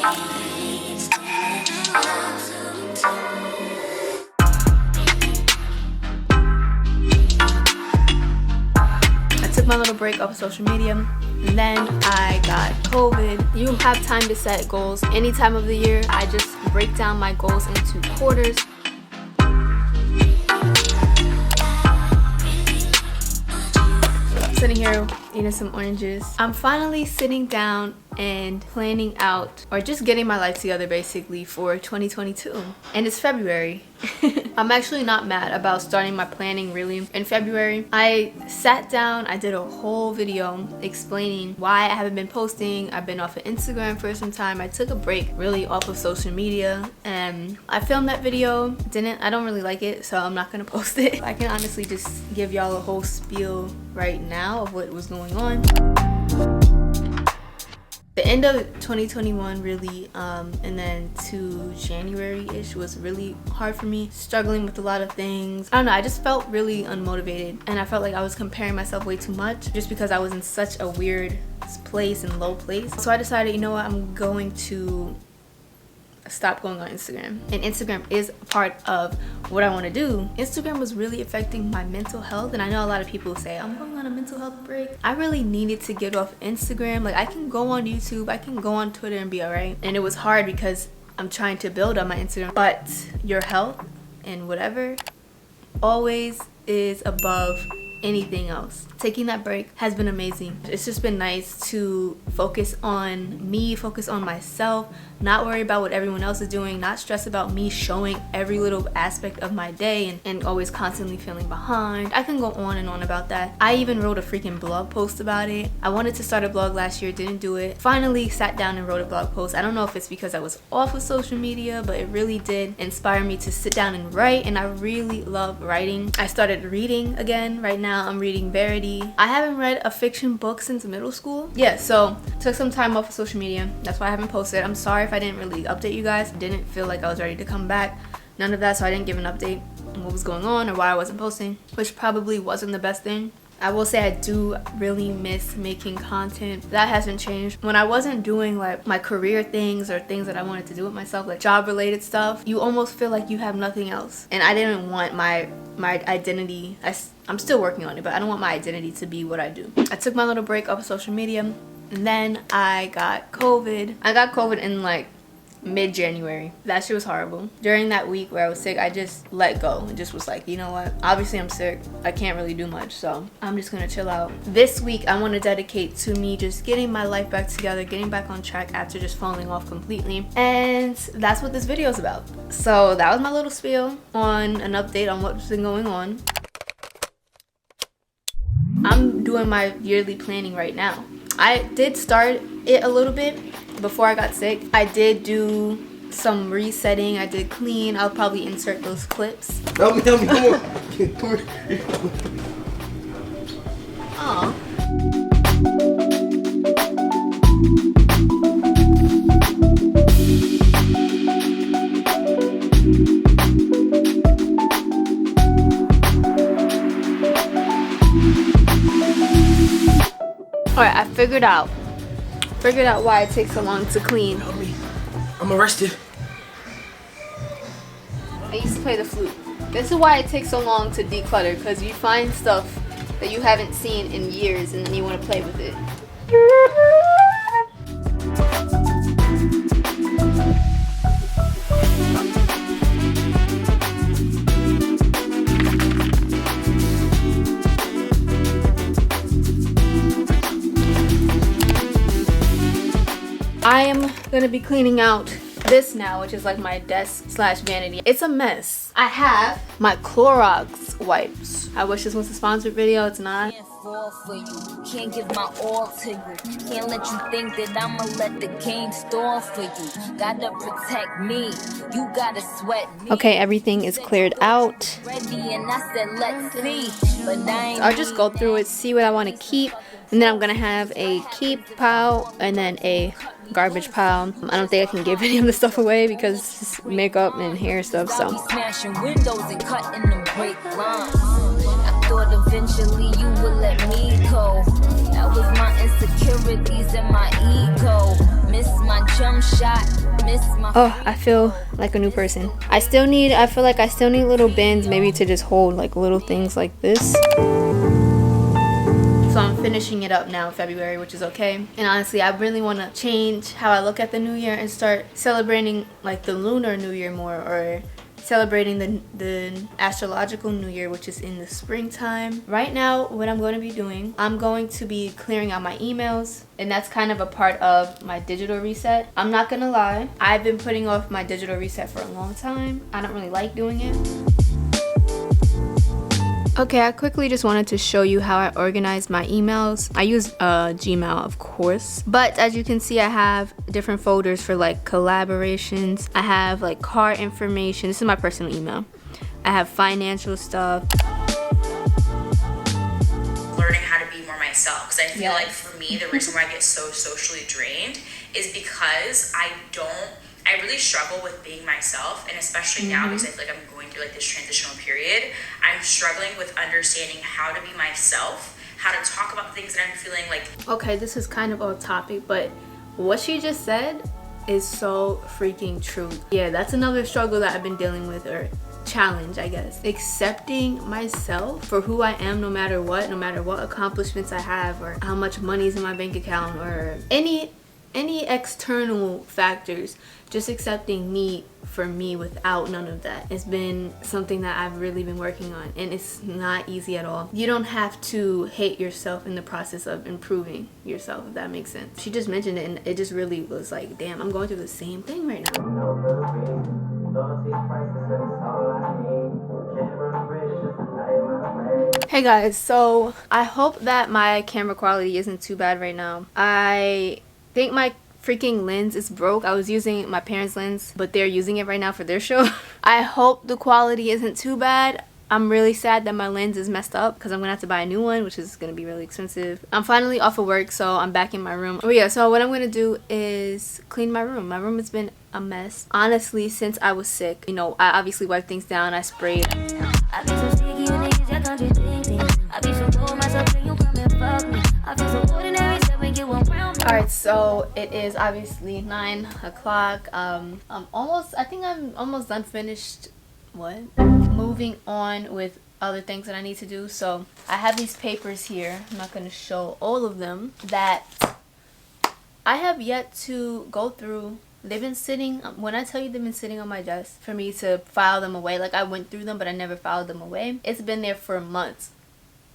Took my little break off of social media, and then I got COVID. You have time to set goals any time of the year. I just break down my goals into quarters. Sitting here eating some oranges. I'm finally sitting down and planning out, or just getting my life together basically, for 2022. And it's February. I'm actually not mad about starting my planning really in February. I sat down, I did a whole video explaining why I haven't been posting. I've been off of Instagram for some time. I took a break really off of social media, and I filmed that video. I don't really like it, so I'm not gonna post it. I can honestly just give y'all a whole spiel right now of what was going on. The end of 2021 really, and then to January-ish was really hard for me, struggling with a lot of things. I don't know, I just felt really unmotivated, and I felt like I was comparing myself way too much just because I was in such a weird place and low place. So I decided, you know what, I'm going to stop going on Instagram. And Instagram is a part of what I want to do. Instagram was really affecting my mental health, and I know a lot of people say I'm going on a mental health break. I really needed to get off Instagram. Like, I can go on YouTube, I can go on Twitter and be alright, and it was hard because I'm trying to build on my Instagram, but your health and whatever always is above anything else. Taking that break has been amazing. It's just been nice to focus on me, focus on myself, not worry about what everyone else is doing, not stress about me showing every little aspect of my day and always constantly feeling behind. I can go on and on about that. I even wrote a freaking blog post about it. I wanted to start a blog last year, didn't do it. Finally sat down and wrote a blog post. I don't know if it's because I was off of social media, but it really did inspire me to sit down and write, and I really love writing. I started reading again. Right now I'm reading Verity. I haven't read a fiction book since middle school. Yeah, so took some time off of social media. That's why I haven't posted. I'm sorry if I didn't really update you guys. Didn't feel like I was ready to come back. None of that, so I didn't give an update on what was going on or why I wasn't posting, which probably wasn't the best thing. I will say I do really miss making content. That hasn't changed. When I wasn't doing like my career things or things that I wanted to do with myself, like job related stuff, you almost feel like you have nothing else. And I didn't want my identity, I'm still working on it, but I don't want my identity to be what I do. I took my little break off of social media, and then I got COVID. I got COVID in like mid-January. That shit was horrible. During that week where I was sick, I just let go and just was like, you know what, obviously I'm sick, I can't really do much, so I'm just gonna chill out. This week I want to dedicate to me just getting my life back together, getting back on track after just falling off completely, and that's what this video is about. So that was my little spiel on an update on what's been going on. I'm doing my yearly planning right now. I did start it a little bit before I got sick. I did do some resetting. I did clean. I'll probably insert those clips. Help me, come on. Aw. Alright, I figured out why it takes so long to clean. Help me. I'm arrested. I used to play the flute. This is why it takes so long to declutter, because you find stuff that you haven't seen in years and then you want to play with it. I am gonna be cleaning out this now, which is like my desk slash vanity. It's a mess. I have my Clorox wipes. I wish this was a sponsored video. It's not. For you. Can't give my all to you. Can't let you think that I'ma let the game stall for you. Gotta protect me. You gotta sweat me. Okay, everything is cleared out. Ready and I said let's see. But I'll just go through it, see what I want to keep, and then I'm gonna have a keep pile and then a garbage pile. I don't think I can give any of the stuff away because it's just makeup and hair stuff, so. Smashing windows and cutting them brake lines. I thought eventually you would let me go. That was my insecurities and my ego. Miss my jump shot. Miss my Oh, I feel like a new person. I feel like I still need little bins maybe to just hold like little things like this. So I'm finishing it up now in February, which is okay. And honestly, I really want to change how I look at the new year and start celebrating like the lunar new year more, or celebrating the astrological new year, which is in the springtime. Right now, what I'm going to be doing, I'm going to be clearing out my emails, and that's kind of a part of my digital reset. I'm not gonna lie, I've been putting off my digital reset for a long time. I don't really like doing it. Okay, I quickly just wanted to show you how I organize my emails. I use Gmail, of course, but as you can see, I have different folders for like collaborations. I have like car information. This is my personal email. I have financial stuff. Learning how to be more myself, because I feel like for me, the reason why I get so socially drained is because I really struggle with being myself, and especially now because I feel like I'm going through like this transitional period, I'm struggling with understanding how to be myself, how to talk about things that I'm feeling like. Okay, this is kind of off topic, but what she just said is so freaking true. Yeah, that's another struggle that I've been dealing with, or challenge, I guess. Accepting myself for who I am, no matter what accomplishments I have, or how much money's in my bank account, or any external factors. Just accepting me for me without none of that. It's been something that I've really been working on, and it's not easy at all. You don't have to hate yourself in the process of improving yourself, if that makes sense. She just mentioned it, and it just really was like, damn, I'm going through the same thing right now. Hey guys, so I hope that my camera quality isn't too bad right now. I think my freaking lens is broke. I was using my parents' lens, but they're using it right now for their show. I hope the quality isn't too bad. I'm really sad that my lens is messed up, because I'm gonna have to buy a new one, which is gonna be really expensive. I'm finally off of work, so I'm back in my room. Oh yeah, so what I'm gonna do is clean my room. My room has been a mess, honestly, since I was sick. You know, I obviously wiped things down. I sprayed. Alright, so it is obviously 9 o'clock. I think I'm almost done finished moving on with other things that I need to do. So I have these papers here. I'm not going to show all of them, that I have yet to go through. They've been sitting, when I tell you they've been sitting on my desk for me to file them away, like I went through them but I never filed them away. It's been there for months.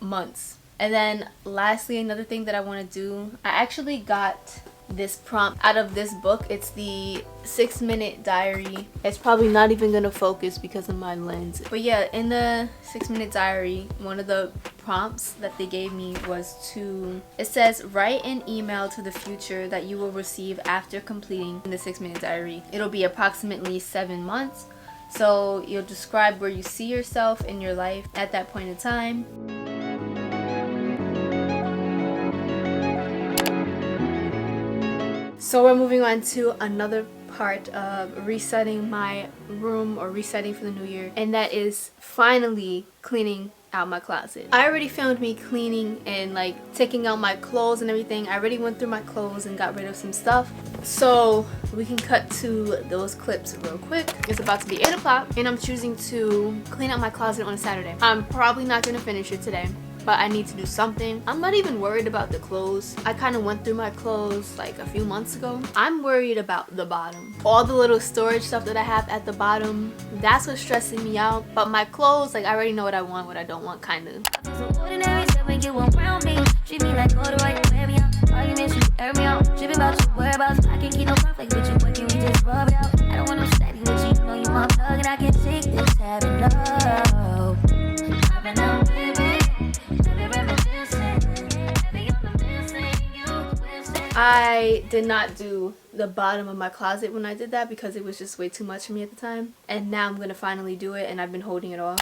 And then lastly, another thing that I want to do, I actually got this prompt out of this book. It's the 6-minute diary. It's probably not even gonna focus because of my lens, but yeah, in the 6-minute diary, one of the prompts that they gave me was it says, write an email to the future that you will receive after completing the 6-minute diary. It'll be approximately 7 months, so you'll describe where you see yourself in your life at that point in time. So we're moving on to another part of resetting my room, or resetting for the new year, and that is finally cleaning out my closet. I already filmed me cleaning and like taking out my clothes and everything. I already went through my clothes and got rid of some stuff, so we can cut to those clips real quick. It's about to be 8 o'clock and I'm choosing to clean out my closet on a Saturday. I'm probably not gonna finish it today, but I need to do something. I'm not even worried about the clothes. I kind of went through my clothes like a few months ago. I'm worried about the bottom. All the little storage stuff that I have at the bottom, that's what's stressing me out. But my clothes, like I already know what I want, what I don't want, kind of. I did not do the bottom of my closet when I did that because it was just way too much for me at the time, and now I'm gonna finally do it, and I've been holding it off.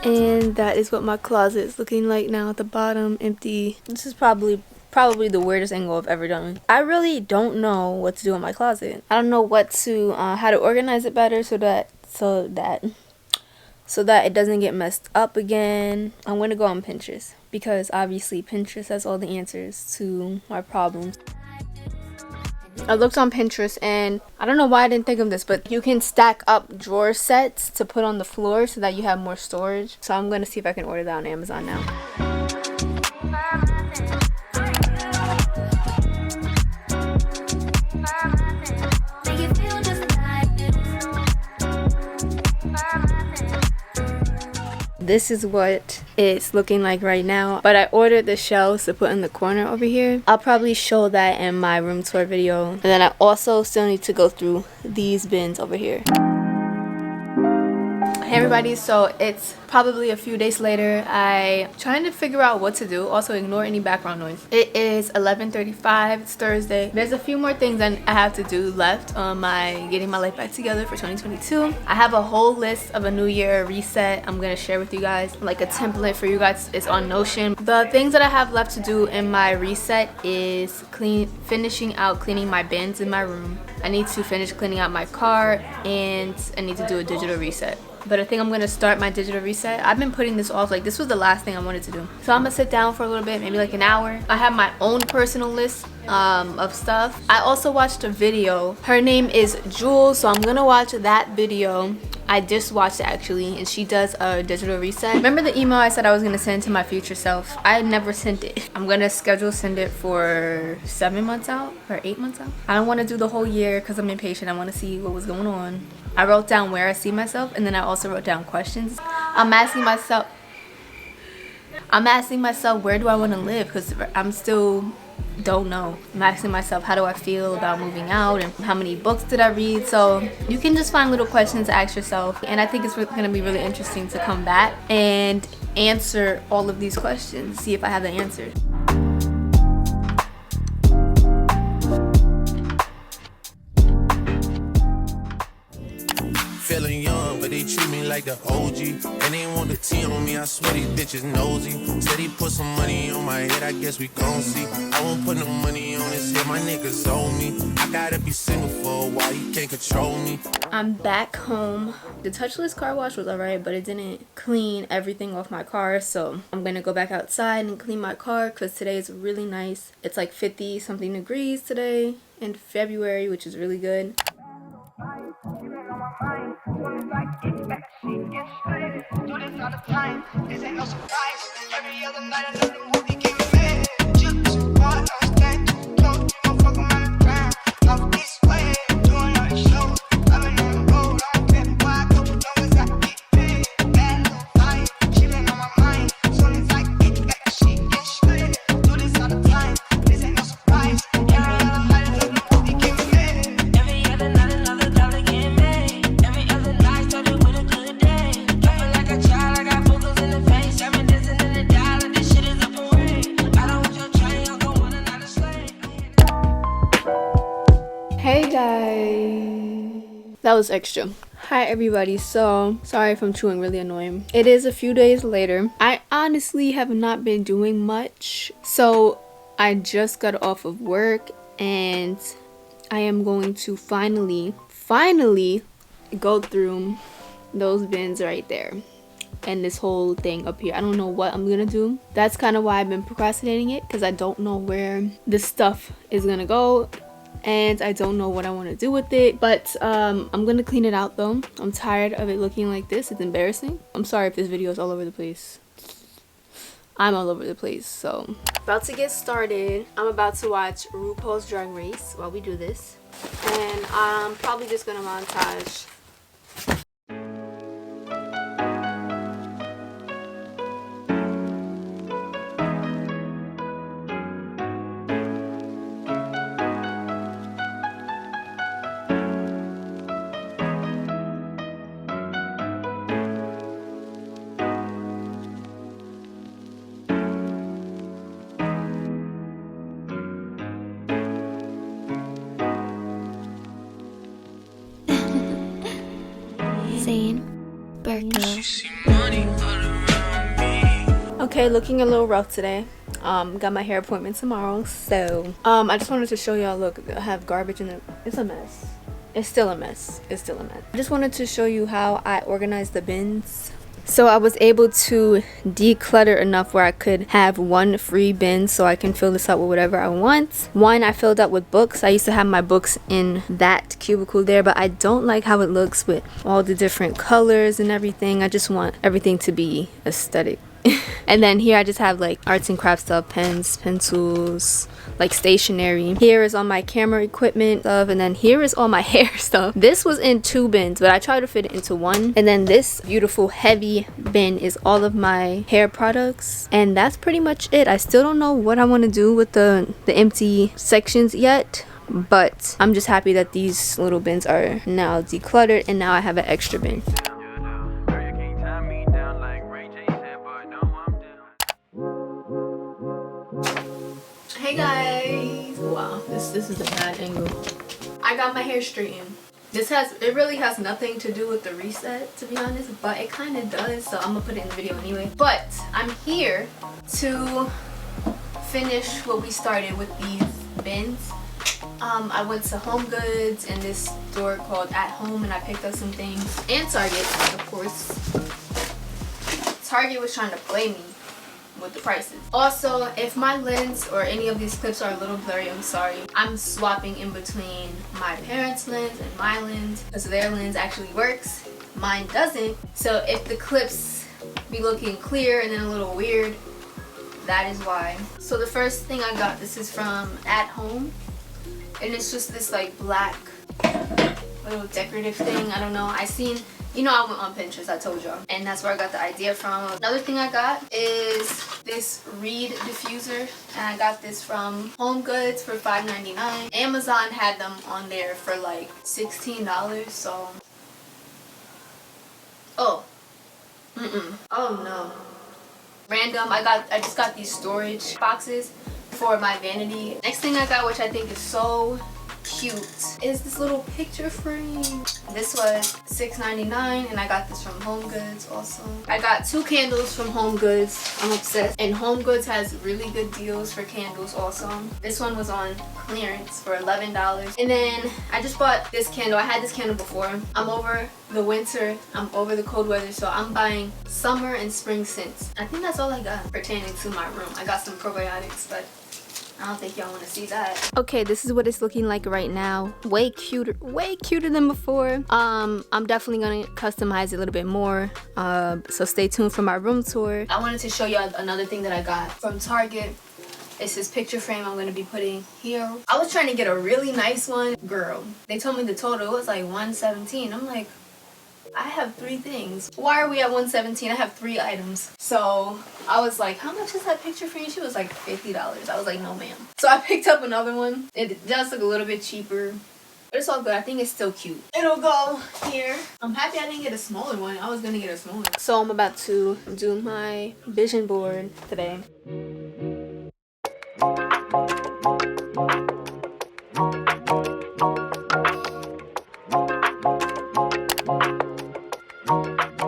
And that is what my closet is looking like now. At the bottom, empty. This is probably probably the weirdest angle I've ever done. I really don't know what to do in my closet. I don't know what to how to organize it better so that it doesn't get messed up again. I'm gonna go on Pinterest because obviously Pinterest has all the answers to my problems. I looked on Pinterest and I don't know why I didn't think of this, but you can stack up drawer sets to put on the floor so that you have more storage. So I'm gonna see if I can order that on Amazon now. This is what it's looking like right now, but I ordered the shelves to put in the corner over here. I'll probably show that in my room tour video. And then I also still need to go through these bins over here. Hey everybody, so it's probably a few days later. I'm trying to figure out what to do. Also ignore any background noise. It is 11:35. It's Thursday. There's a few more things that I have to do left on my getting my life back together for 2022. I have a whole list of a new year reset I'm gonna share with you guys, like a template for you guys. It's on Notion. The things that I have left to do in my reset is finishing out cleaning my bins in my room. I need to finish cleaning out my car, and I need to do a digital reset. But I think I'm gonna start my digital reset. I've been putting this off. Like, this was the last thing I wanted to do. So I'm gonna sit down for a little bit, maybe like an hour. I have my own personal list of stuff. I also watched a video. Her name is Jules, so I'm gonna watch that video. I just watched it actually, and she does a digital reset. Remember the email I said I was gonna send to my future self? I never sent it. I'm gonna send it for 7 months out or 8 months out. I don't want to do the whole year because I'm impatient. I want to see what was going on. I wrote down where I see myself, and then I also wrote down questions. I'm asking myself where do I want to live, because I'm still don't know. I'm asking myself, how do I feel about moving out, and how many books did I read? So you can just find little questions to ask yourself, and I think it's going to be really interesting to come back and answer all of these questions, see if I have the answers. Feeling young, but they treat me like the OG. And they want the T on me, I swear these bitches nosy. Said he put some money on my head, I guess we gon' see. I won't put no money on his head, my niggas owe me. I gotta be single for a while, you can't control me. I'm back home. The touchless car wash was alright, but it didn't clean everything off my car. So I'm gonna go back outside and clean my car because today is really nice. It's like 50 something degrees today in February, which is really good. Hey guys, that was extra. Hi everybody, so sorry if I'm chewing, really annoying. It is a few days later. I honestly have not been doing much, so I just got off of work and I am going to finally go through those bins right there and this whole thing up here. I don't know what I'm gonna do. That's kind of why I've been procrastinating it, because I don't know where this stuff is gonna go and I don't know what I want to do with it. But I'm gonna clean it out though. I'm tired of it looking like this. It's embarrassing. I'm sorry if this video is all over the place. I'm all over the place. So about to get started. I'm about to watch RuPaul's Drag Race while we do this, and I'm probably just gonna montage. Okay, Okay, looking a little rough today. Got my hair appointment tomorrow, so I just wanted to show y'all. Look, I have garbage in it. It's a mess. It's still a mess. It's still a mess. I just wanted to show you how I organize the bins. So I was able to declutter enough where I could have one free bin so I can fill this up with whatever I want. One I filled up with books. I used to have my books in that cubicle there, but I don't like how it looks with all the different colors and everything. I just want everything to be aesthetic. And then here I just have like arts and crafts stuff, pens, pencils, like stationery. Here is all my camera equipment stuff, and then here is all my hair stuff. This was in 2 bins, but I tried to fit it into 1. And then this beautiful heavy bin is all of my hair products, and that's pretty much it. I still don't know what I want to do with the empty sections yet, but I'm just happy that these little bins are now decluttered, and now I have an extra bin. Hey guys! Wow, this is a bad angle. I got my hair straightened. It really has nothing to do with the reset, to be honest, but it kind of does, so I'm gonna put it in the video anyway. But I'm here to finish what we started with these bins. I went to Home Goods and this store called At Home, and I picked up some things, and Target, of course. Target was trying to play me with the prices. Also, if my lens or any of these clips are a little blurry, I'm sorry. I'm swapping in between my parents' lens and my lens because their lens actually works, mine doesn't. So if the clips be looking clear and then a little weird, that is why. So the first thing I got, this is from At Home, and it's just this like black little decorative thing. I don't know, you know, I went on Pinterest, I told y'all, and that's where I got the idea from. Another thing I got is this reed diffuser, and I got this from Home Goods for $5.99. Amazon had them on there for like $16, so oh no, random. I just got these storage boxes for my vanity. Next thing I got, which I think is so cute, is this little picture frame. This was $6.99, and I got this from Home Goods also. I got 2 candles from Home Goods. I'm obsessed, and Home Goods has really good deals for candles also. This one was on clearance for $11, and then I just bought this candle. I had this candle before. I'm over the winter, I'm over the cold weather, so I'm buying summer and spring scents. I think that's all I got pertaining to my room. I got some probiotics, but I don't think y'all want to see that. Okay, this is what it's looking like right now. Way cuter than before. I'm definitely gonna customize it a little bit more, so stay tuned for my room tour. I wanted to show y'all another thing that I got from Target. It's this picture frame I'm gonna be putting here. I was trying to get a really nice one. Girl, they told me the total was like $117. I'm like, I have 3 things. Why are we at $117? I have 3 items. So I was like, how much is that picture frame? She was like $50. I was like, no ma'am. So I picked up another one. It does look a little bit cheaper, but it's all good. I think it's still cute. It'll go here. I'm happy I didn't get a smaller one. I was gonna get a smaller one. So I'm about to do my vision board today.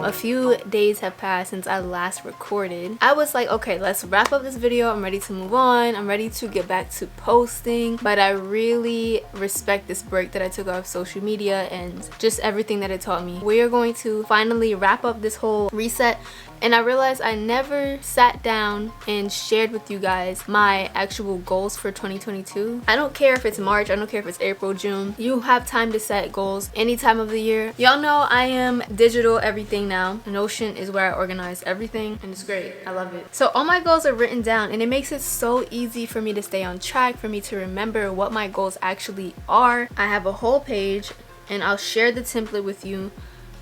A few days have passed since I last recorded. I was like, okay, let's wrap up this video. I'm ready to move on. I'm ready to get back to posting, but I really respect this break that I took off social media and just everything that it taught me. We are going to finally wrap up this whole reset, and I realized I never sat down and shared with you guys my actual goals for 2022. I don't care if it's March, I don't care if it's April, June. You have time to set goals any time of the year. Y'all know I am digital everything now. Notion is where I organize everything, and it's great. I love it. So all my goals are written down, and it makes it so easy for me to stay on track, for me to remember what my goals actually are. I have a whole page, and I'll share the template with you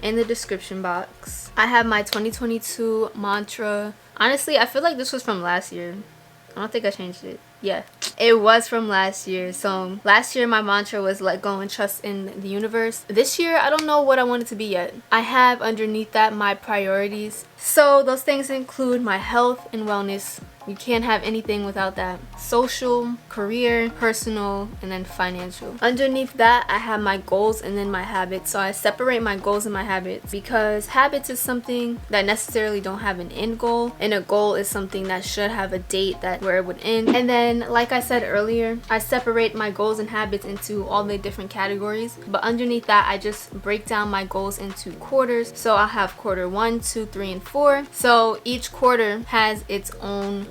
in the description box. I have my 2022 mantra. Honestly, I feel like this was from last year. I don't think I changed it. Yeah, it was from last year. So last year my mantra was let go and trust in the universe. This year I don't know what I want it to be yet. I have underneath that my priorities. So those things include my health and wellness, You can't have anything without that. Social, career, personal, and then financial. Underneath that, I have my goals and then my habits. So I separate my goals and my habits because habits is something that necessarily don't have an end goal, and a goal is something that should have a date that where it would end. And then, like I said earlier, I separate my goals and habits into all the different categories. But underneath that, I just break down my goals into quarters. So I'll have quarter 1, 2, 3, and 4. So each quarter has its own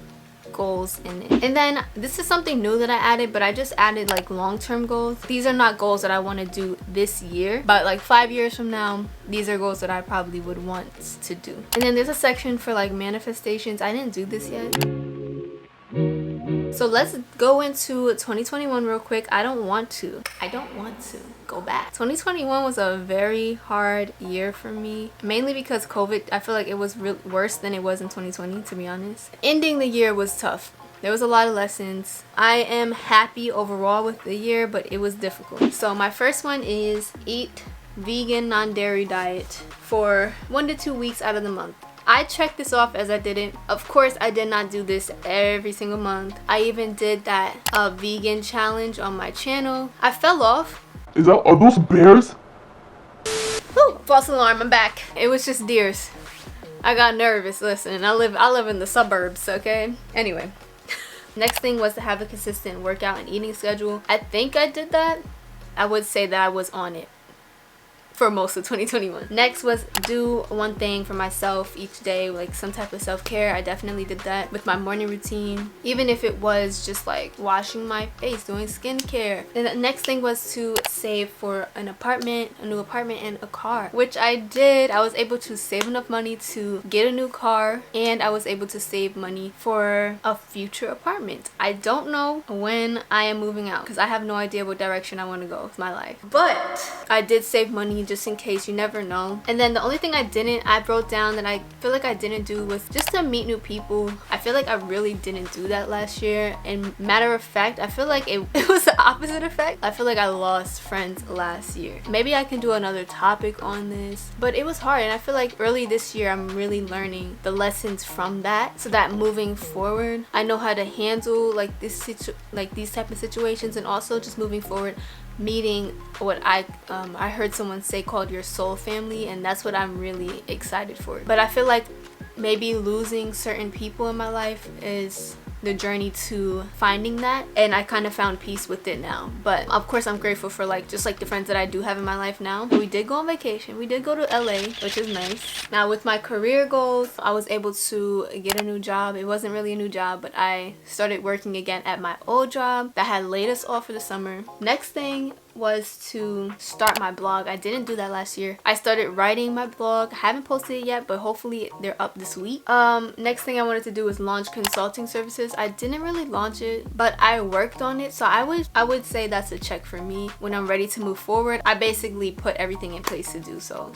goals in it. And then this is something new that I added, but I just added like long-term goals. These are not goals that I want to do this year, but like 5 years from now, these are goals that I probably would want to do. And then there's a section for like manifestations. I didn't do this yet. So let's go into 2021 real quick. I don't want to go back. 2021 was a very hard year for me, mainly because COVID. I feel like it was worse than it was in 2020, to be honest. Ending the year was tough. There was a lot of lessons. I am happy overall with the year, but it was difficult. So my first one is eat vegan, non-dairy diet for 1 to 2 weeks out of the month. I checked this off as I did it. Of course, I did not do this every single month. I even did that vegan challenge on my channel. I fell off. Are those bears? Whew, false alarm, I'm back. It was just deers. I got nervous. Listen, I live in the suburbs, okay? Anyway. Next thing was to have a consistent workout and eating schedule. I think I did that. I would say that I was on it for most of 2021. Next was do one thing for myself each day, like some type of self-care. I definitely did that with my morning routine, even if it was just like washing my face, doing skincare. And the next thing was to save for an apartment, a new apartment, and a car, which I did. I was able to save enough money to get a new car, and I was able to save money for a future apartment. I don't know when I am moving out because I have no idea what direction I want to go with my life, but I did save money just in case. You never know. And then the only thing I wrote down that I feel like I didn't do was just to meet new people. I feel like I really didn't do that last year, and matter of fact, I feel like it was the opposite effect. I feel like I lost friends last year. Maybe I can do another topic on this, but it was hard, and I feel like early this year I'm really learning the lessons from that, so that moving forward I know how to handle like these type of situations, and also just moving forward meeting what I heard someone say called your soul family, and that's what I'm really excited for. But I feel like maybe losing certain people in my life is the journey to finding that, and I kind of found peace with it now. But of course I'm grateful for like just like the friends that I do have in my life now. We did go on vacation. We did go to LA, which is nice. Now with my career goals, I was able to get a new job. It wasn't really a new job, but I started working again at my old job that had laid us off for the summer. Next thing was to start my blog. I didn't do that last year. I started writing my blog. I haven't posted it yet, but hopefully they're up this week. Next thing I wanted to do was launch consulting services. I didn't really launch it, but I worked on it, so I would say that's a check for me. When I'm ready to move forward, I basically put everything in place to do so.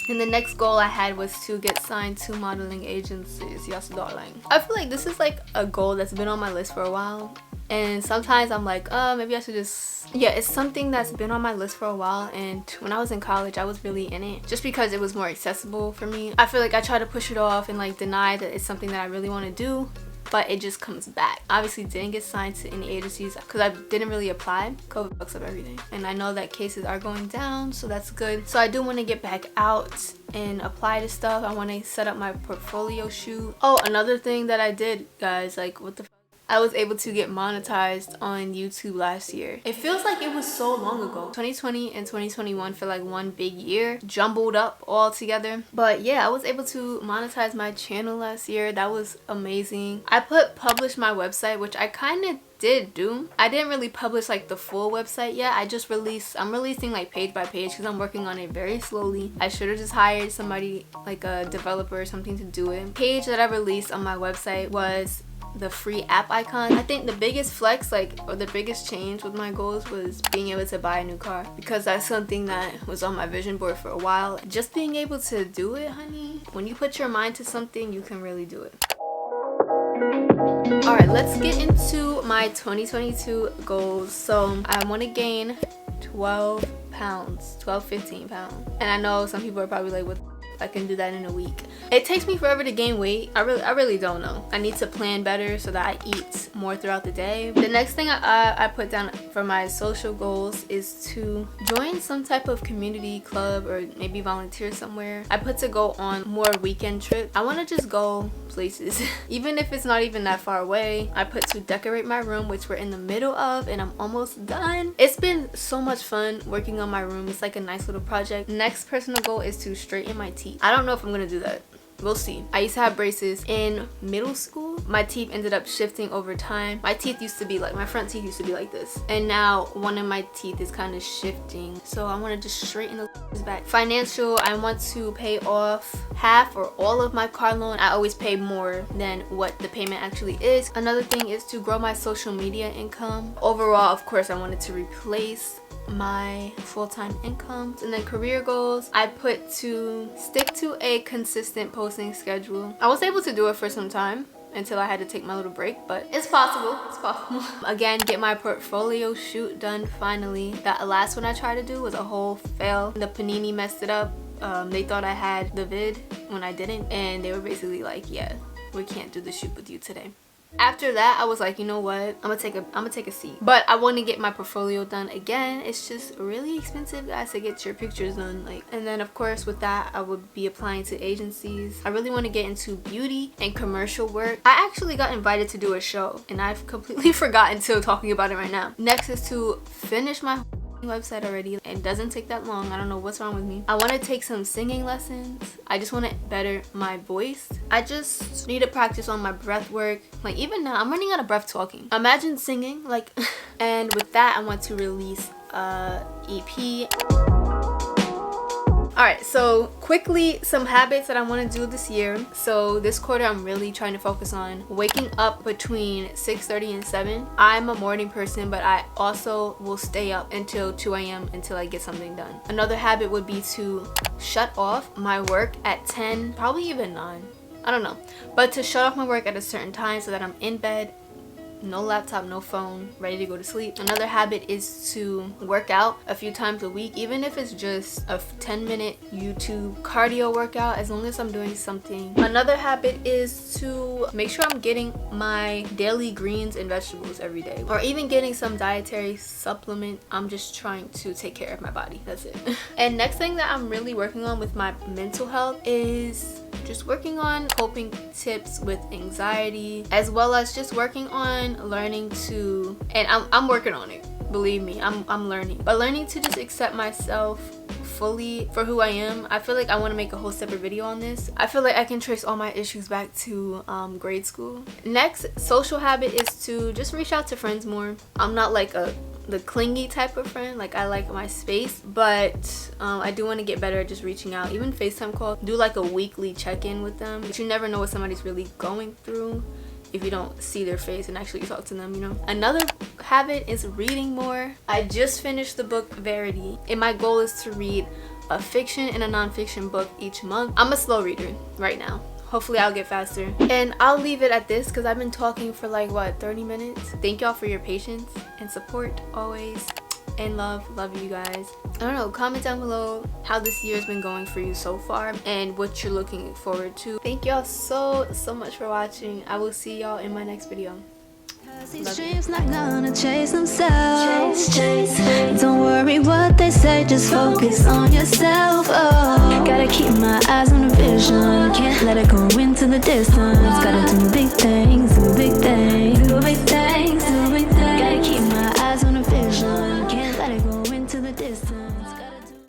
And the next goal I had was to get signed to modeling agencies. Yes, darling. I feel like this is like a goal that's been on my list for a while, and sometimes I'm like, maybe I should just, yeah, it's something that's been on my list for a while. And when I was in college, I was really in it just because it was more accessible for me. I feel like I try to push it off and like deny that it's something that I really want to do, but it just comes back. Obviously didn't get signed to any agencies because I didn't really apply. COVID fucks up everything, and I know that cases are going down, so that's good. So I do want to get back out and apply to stuff. I want to set up my portfolio shoot. Oh, another thing that I did, guys, like what the I was able to get monetized on YouTube last year. It feels like it was so long ago. 2020 and 2021 feel like one big year jumbled up all together. But yeah, I was able to monetize my channel last year. That was amazing. I published my website, which I kind of did do. I didn't really publish like the full website yet. I'm releasing like page by page because I'm working on it very slowly. I should have just hired somebody like a developer or something to do it. Page that I released on my website was the free app icon. I think the biggest flex, or the biggest change with my goals was being able to buy a new car, because that's something that was on my vision board for a while. Just being able to do it, honey. When you put your mind to something, you can really do it. Alright, let's get into my 2022 goals. So I want to gain 15 pounds. And I know some people are probably like, what I can do that in a week. It takes me forever to gain weight. I really don't know. I need to plan better so that I eat more throughout the day. The next thing I put down for my social goals is to join some type of community club or maybe volunteer somewhere. I put to go on more weekend trips. I want to just go places even if it's not even that far away. I put to decorate my room, which we're in the middle of, and I'm almost done. It's been so much fun working on my room. It's like a nice little project. Next personal goal is to straighten my teeth. I don't know if I'm gonna do that. We'll see. I used to have braces in middle school. My teeth ended up shifting over time. My teeth used to be like, my front teeth used to be like this. And now one of my teeth is kind of shifting. So I want to just straighten those back. Financial, I want to pay off half or all of my car loan. I always pay more than what the payment actually is. Another thing is to grow my social media income. Overall, of course, I wanted to replace my full-time income. And then career goals, I put to stick to a consistent posting schedule. I was able to do it for some time until I had to take my little break, but it's possible. It's possible. Again, get my portfolio shoot done finally. That last one I tried to do was a whole fail. The Panini messed it up. They thought I had the vid when I didn't, and they were basically like, yeah, we can't do the shoot with you today. After that, I was like, you know what, I'm gonna take a seat. But I want to get my portfolio done again. It's just really expensive, guys, to get your pictures done. Like, and then of course with that, I would be applying to agencies. I really want to get into beauty and commercial work. I actually got invited to do a show and I've completely forgotten to talking about it right now. Next is to finish my website already. It doesn't take that long. I don't know what's wrong with me. I want to take some singing lessons. I just want to better my voice. I just need to practice on my breath work. Like, even now I'm running out of breath talking. Imagine singing like and with that, I want to release a EP. Alright, so quickly, some habits that I want to do this year. So this quarter, I'm really trying to focus on waking up between 6:30 and 7. I'm a morning person, but I also will stay up until 2 a.m. until I get something done. Another habit would be to shut off my work at 10, probably even 9. I don't know. But to shut off my work at a certain time so that I'm in bed, no laptop, no phone, ready to go to sleep. Another habit is to work out a few times a week, even if it's just a 10-minute YouTube cardio workout, as long as I'm doing something. Another habit is to make sure I'm getting my daily greens and vegetables every day, or even getting some dietary supplement. I'm just trying to take care of my body. That's it. And next thing that I'm really working on with my mental health is just working on coping tips with anxiety, as well as just working on learning to, and I'm working on it, believe me, I'm learning, but learning to just accept myself fully for who I am. I feel like I want to make a whole separate video on this. I feel like I can trace all my issues back to grade school. Next social habit is to just reach out to friends more. I'm not like the clingy type of friend. Like, I like my space, but I do want to get better at just reaching out. Even FaceTime call, do like a weekly check-in with them. But you never know what somebody's really going through if you don't see their face and actually talk to them, you know. Another habit is reading more. I just finished the book Verity, and my goal is to read a fiction and a non-fiction book each month. I'm a slow reader right now. Hopefully I'll get faster. And I'll leave it at this because I've been talking for like, what, 30 minutes? Thank y'all for your patience and support always. And love you guys. I don't know, comment down below how this year has been going for you so far and what you're looking forward to. Thank y'all so much for watching. I will see y'all in my next video. These dreams not gonna chase themselves. Don't worry what they say, just focus on yourself. Oh, gotta keep my eyes on the vision, can't let it go into the distance. Gotta do big things, do big things, do big things.